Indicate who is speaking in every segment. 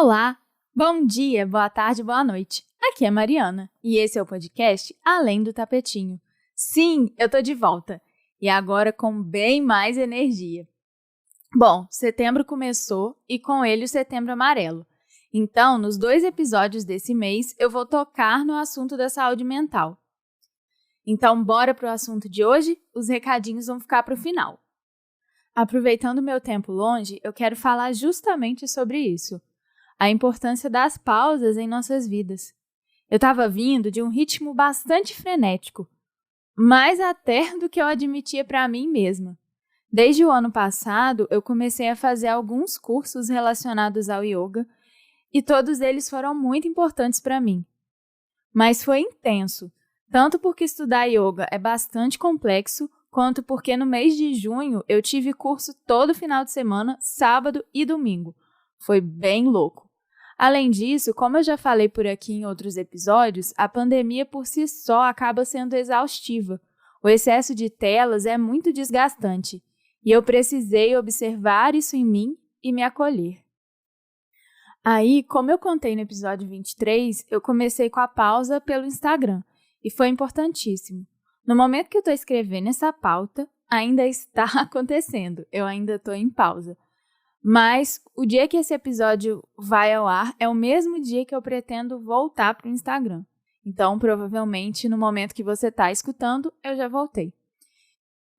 Speaker 1: Olá, bom dia, boa tarde, boa noite. Aqui é Mariana e esse é o podcast Além do Tapetinho. Sim, eu tô de volta e agora com bem mais energia. Bom, setembro começou e com ele o Setembro Amarelo. Então, nos 2 episódios desse mês, eu vou tocar no assunto da saúde mental. Então, bora pro assunto de hoje? Os recadinhos vão ficar pro final. Aproveitando meu tempo longe, eu quero falar justamente sobre isso. A importância das pausas em nossas vidas. Eu estava vindo de um ritmo bastante frenético, mais até do que eu admitia para mim mesma. Desde o ano passado, eu comecei a fazer alguns cursos relacionados ao yoga e todos eles foram muito importantes para mim. Mas foi intenso, tanto porque estudar yoga é bastante complexo, quanto porque no mês de junho eu tive curso todo final de semana, sábado e domingo. Foi bem louco. Além disso, como eu já falei por aqui em outros episódios, a pandemia por si só acaba sendo exaustiva. O excesso de telas é muito desgastante e eu precisei observar isso em mim e me acolher. Aí, como eu contei no episódio 23, eu comecei com a pausa pelo Instagram e foi importantíssimo. No momento que eu estou escrevendo essa pauta, ainda está acontecendo, eu ainda estou em pausa. Mas o dia que esse episódio vai ao ar é o mesmo dia que eu pretendo voltar para o Instagram. Então, provavelmente, no momento que você está escutando, eu já voltei.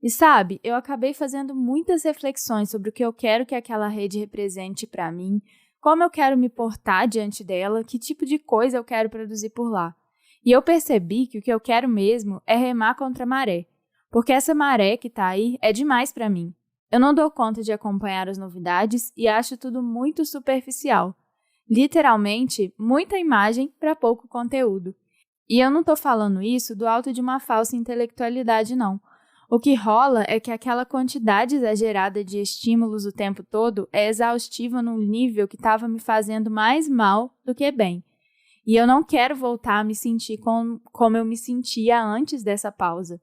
Speaker 1: E sabe, eu acabei fazendo muitas reflexões sobre o que eu quero que aquela rede represente para mim, como eu quero me portar diante dela, que tipo de coisa eu quero produzir por lá. E eu percebi que o que eu quero mesmo é remar contra a maré, porque essa maré que está aí é demais para mim. Eu não dou conta de acompanhar as novidades e acho tudo muito superficial. Literalmente, muita imagem para pouco conteúdo. E eu não estou falando isso do alto de uma falsa intelectualidade, não. O que rola é que aquela quantidade exagerada de estímulos o tempo todo é exaustiva num nível que estava me fazendo mais mal do que bem. E eu não quero voltar a me sentir como eu me sentia antes dessa pausa.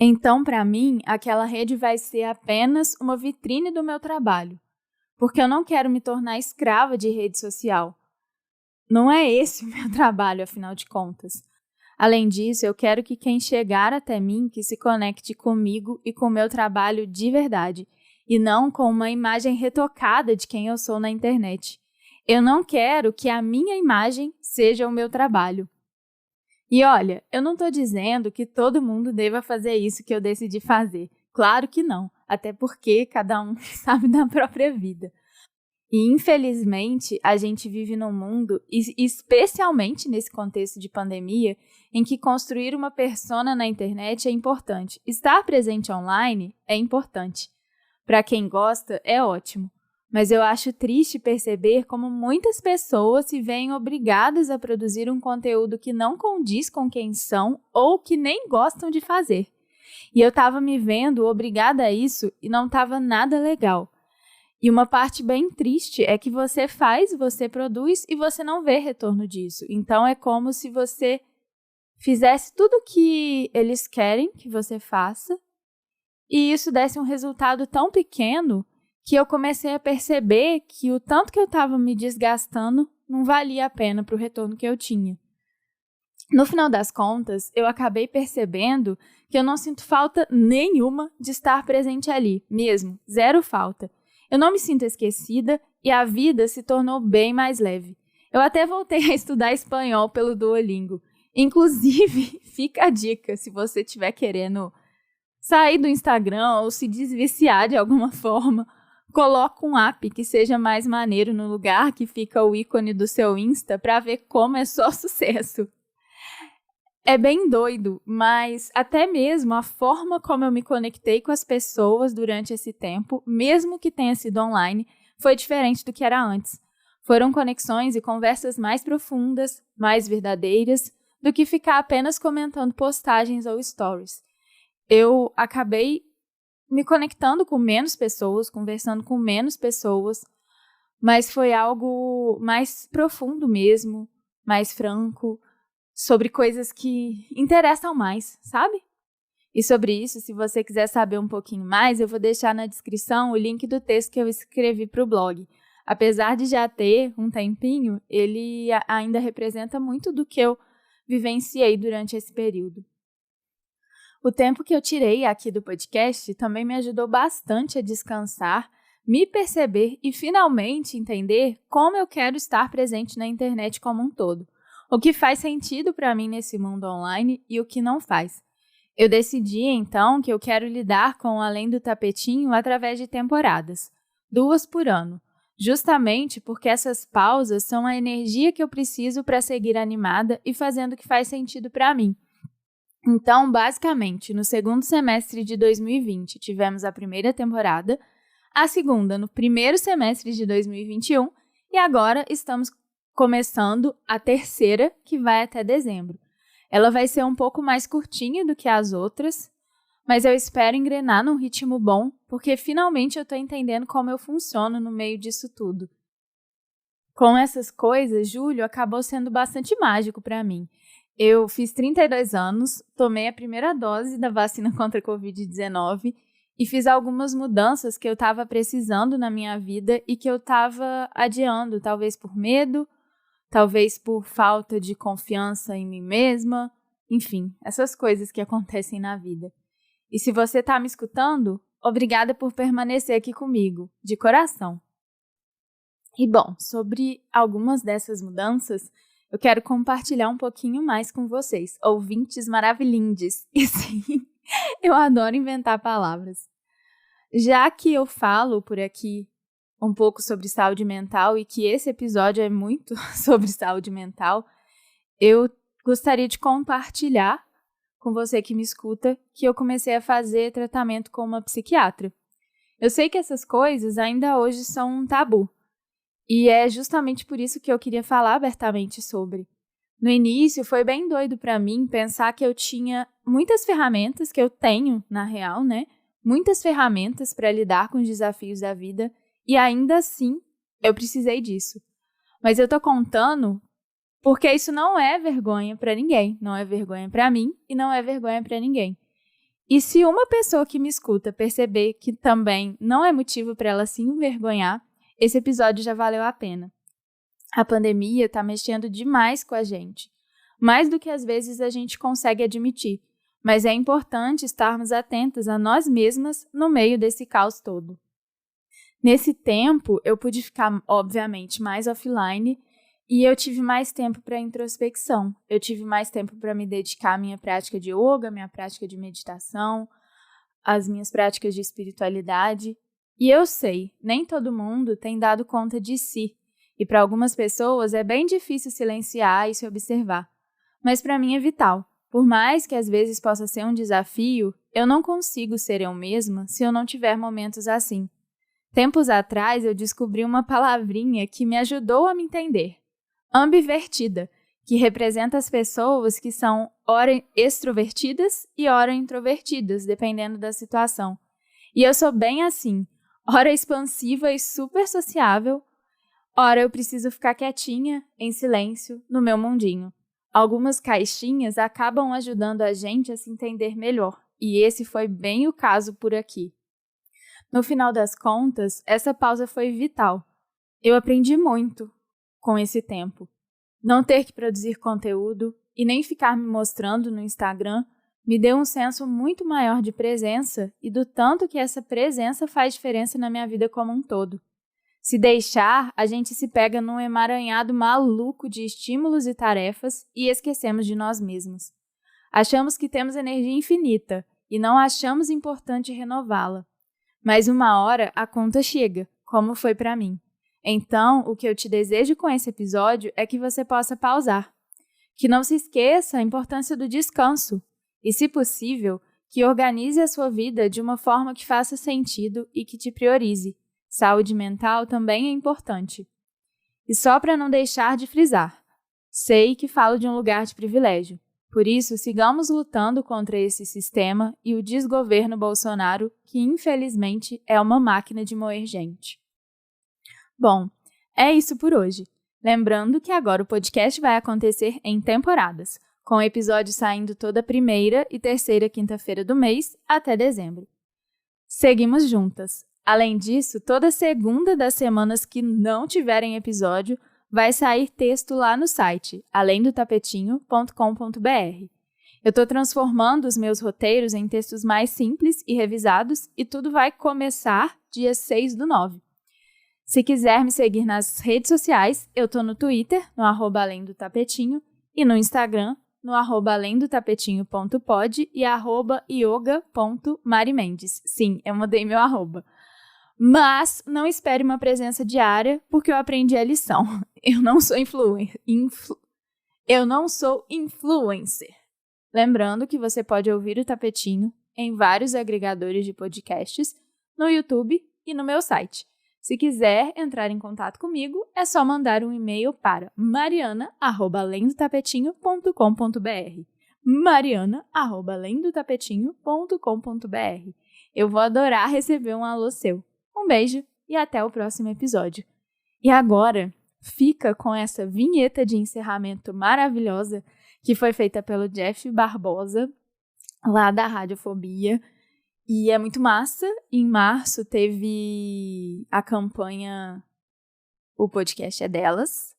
Speaker 1: Então, para mim, aquela rede vai ser apenas uma vitrine do meu trabalho, porque eu não quero me tornar escrava de rede social. Não é esse o meu trabalho, afinal de contas. Além disso, eu quero que quem chegar até mim, que se conecte comigo e com o meu trabalho de verdade, e não com uma imagem retocada de quem eu sou na internet. Eu não quero que a minha imagem seja o meu trabalho. E olha, eu não estou dizendo que todo mundo deva fazer isso que eu decidi fazer. Claro que não, até porque cada um sabe da própria vida. E infelizmente, a gente vive num mundo, especialmente nesse contexto de pandemia, em que construir uma persona na internet é importante. Estar presente online é importante. Para quem gosta, é ótimo. Mas eu acho triste perceber como muitas pessoas se veem obrigadas a produzir um conteúdo que não condiz com quem são ou que nem gostam de fazer. E eu estava me vendo obrigada a isso e não estava nada legal. E uma parte bem triste é que você faz, você produz e você não vê retorno disso. Então é como se você fizesse tudo o que eles querem que você faça e isso desse um resultado tão pequeno que eu comecei a perceber que o tanto que eu estava me desgastando não valia a pena para o retorno que eu tinha. No final das contas, eu acabei percebendo que eu não sinto falta nenhuma de estar presente ali, mesmo, zero falta. Eu não me sinto esquecida e a vida se tornou bem mais leve. Eu até voltei a estudar espanhol pelo Duolingo. Inclusive, fica a dica, se você estiver querendo sair do Instagram ou se desviciar de alguma forma, coloca um app que seja mais maneiro no lugar que fica o ícone do seu Insta para ver como é só sucesso. É bem doido, mas até mesmo a forma como eu me conectei com as pessoas durante esse tempo, mesmo que tenha sido online, foi diferente do que era antes. Foram conexões e conversas mais profundas, mais verdadeiras, do que ficar apenas comentando postagens ou stories. Eu acabei me conectando com menos pessoas, conversando com menos pessoas, mas foi algo mais profundo mesmo, mais franco, sobre coisas que interessam mais, sabe? E sobre isso, se você quiser saber um pouquinho mais, eu vou deixar na descrição o link do texto que eu escrevi para o blog. Apesar de já ter um tempinho, ele ainda representa muito do que eu vivenciei durante esse período. O tempo que eu tirei aqui do podcast também me ajudou bastante a descansar, me perceber e finalmente entender como eu quero estar presente na internet como um todo. O que faz sentido para mim nesse mundo online e o que não faz. Eu decidi, então, que eu quero lidar com o Além do Tapetinho através de temporadas, 2 por ano, justamente porque essas pausas são a energia que eu preciso para seguir animada e fazendo o que faz sentido para mim. Então, basicamente, no segundo semestre de 2020 tivemos a primeira temporada, a segunda no primeiro semestre de 2021 e agora estamos começando a terceira, que vai até dezembro. Ela vai ser um pouco mais curtinha do que as outras, mas eu espero engrenar num ritmo bom, porque finalmente eu estou entendendo como eu funciono no meio disso tudo. Com essas coisas, julho acabou sendo bastante mágico para mim. Eu fiz 32 anos, tomei a primeira dose da vacina contra a Covid-19 e fiz algumas mudanças que eu estava precisando na minha vida e que eu estava adiando, talvez por medo, talvez por falta de confiança em mim mesma, enfim, essas coisas que acontecem na vida. E se você está me escutando, obrigada por permanecer aqui comigo, de coração. E bom, sobre algumas dessas mudanças, eu quero compartilhar um pouquinho mais com vocês, ouvintes maravilhindes. E sim, eu adoro inventar palavras. Já que eu falo por aqui um pouco sobre saúde mental e que esse episódio é muito sobre saúde mental, eu gostaria de compartilhar com você que me escuta que eu comecei a fazer tratamento com uma psiquiatra. Eu sei que essas coisas ainda hoje são um tabu. E é justamente por isso que eu queria falar abertamente sobre. No início, foi bem doido para mim pensar que eu tinha muitas ferramentas, que eu tenho, na real, né? Muitas ferramentas para lidar com os desafios da vida e ainda assim eu precisei disso. Mas eu tô contando porque isso não é vergonha para ninguém. Não é vergonha para mim e não é vergonha para ninguém. E se uma pessoa que me escuta perceber que também não é motivo para ela se envergonhar, esse episódio já valeu a pena. A pandemia está mexendo demais com a gente, mais do que às vezes a gente consegue admitir, mas é importante estarmos atentas a nós mesmas no meio desse caos todo. Nesse tempo, eu pude ficar, obviamente, mais offline e eu tive mais tempo para introspecção. Eu tive mais tempo para me dedicar à minha prática de yoga, minha prática de meditação, às minhas práticas de espiritualidade. E eu sei, nem todo mundo tem dado conta de si, e para algumas pessoas é bem difícil silenciar e se observar. Mas para mim é vital. Por mais que às vezes possa ser um desafio, eu não consigo ser eu mesma se eu não tiver momentos assim. Tempos atrás eu descobri uma palavrinha que me ajudou a me entender. Ambivertida, que representa as pessoas que são ora extrovertidas e ora introvertidas, dependendo da situação. E eu sou bem assim. Ora expansiva e super sociável, ora eu preciso ficar quietinha, em silêncio, no meu mundinho. Algumas caixinhas acabam ajudando a gente a se entender melhor, e esse foi bem o caso por aqui. No final das contas, essa pausa foi vital. Eu aprendi muito com esse tempo. Não ter que produzir conteúdo e nem ficar me mostrando no Instagram me deu um senso muito maior de presença e do tanto que essa presença faz diferença na minha vida como um todo. Se deixar, a gente se pega num emaranhado maluco de estímulos e tarefas e esquecemos de nós mesmos. Achamos que temos energia infinita e não achamos importante renová-la. Mas uma hora a conta chega, como foi para mim. Então, o que eu te desejo com esse episódio é que você possa pausar. Que não se esqueça a importância do descanso. E, se possível, que organize a sua vida de uma forma que faça sentido e que te priorize. Saúde mental também é importante. E só para não deixar de frisar, sei que falo de um lugar de privilégio. Por isso, sigamos lutando contra esse sistema e o desgoverno Bolsonaro, que infelizmente é uma máquina de moer gente. Bom, é isso por hoje. Lembrando que agora o podcast vai acontecer em temporadas, com episódios saindo toda primeira e terceira quinta-feira do mês até dezembro. Seguimos juntas. Além disso, toda segunda das semanas que não tiverem episódio, vai sair texto lá no site, alemdotapetinho.com.br. Eu estou transformando os meus roteiros em textos mais simples e revisados e tudo vai começar dia 6/9. Se quiser me seguir nas redes sociais, eu estou no Twitter, no @alemdotapetinho, e no Instagram, no @alemdotapetinho.pod e @yoga.marimendes. Sim, eu mudei meu arroba. Mas não espere uma presença diária, porque eu aprendi a lição. Eu não sou influencer. Lembrando que você pode ouvir o Tapetinho em vários agregadores de podcasts, no YouTube e no meu site. Se quiser entrar em contato comigo, é só mandar um e-mail para mariana@alemdotapetinho.com.br mariana@alemdotapetinho.com.br. Eu vou adorar receber um alô seu. Um beijo e até o próximo episódio. E agora, fica com essa vinheta de encerramento maravilhosa que foi feita pelo Jeff Barbosa, lá da Radiofobia. E é muito massa. Em março teve a campanha O Podcast é Delas.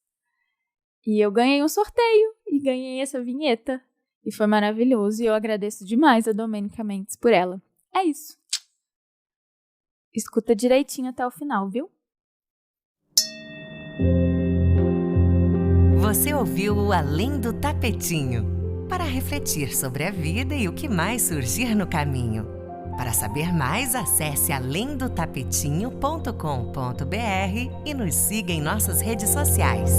Speaker 1: E eu ganhei um sorteio e ganhei essa vinheta. E foi maravilhoso e eu agradeço demais a Domênica Mendes por ela. É isso. Escuta direitinho até o final, viu?
Speaker 2: Você ouviu o Além do Tapetinho, para refletir sobre a vida e o que mais surgir no caminho. Para saber mais, acesse alemdotapetinho.com.br e nos siga em nossas redes sociais.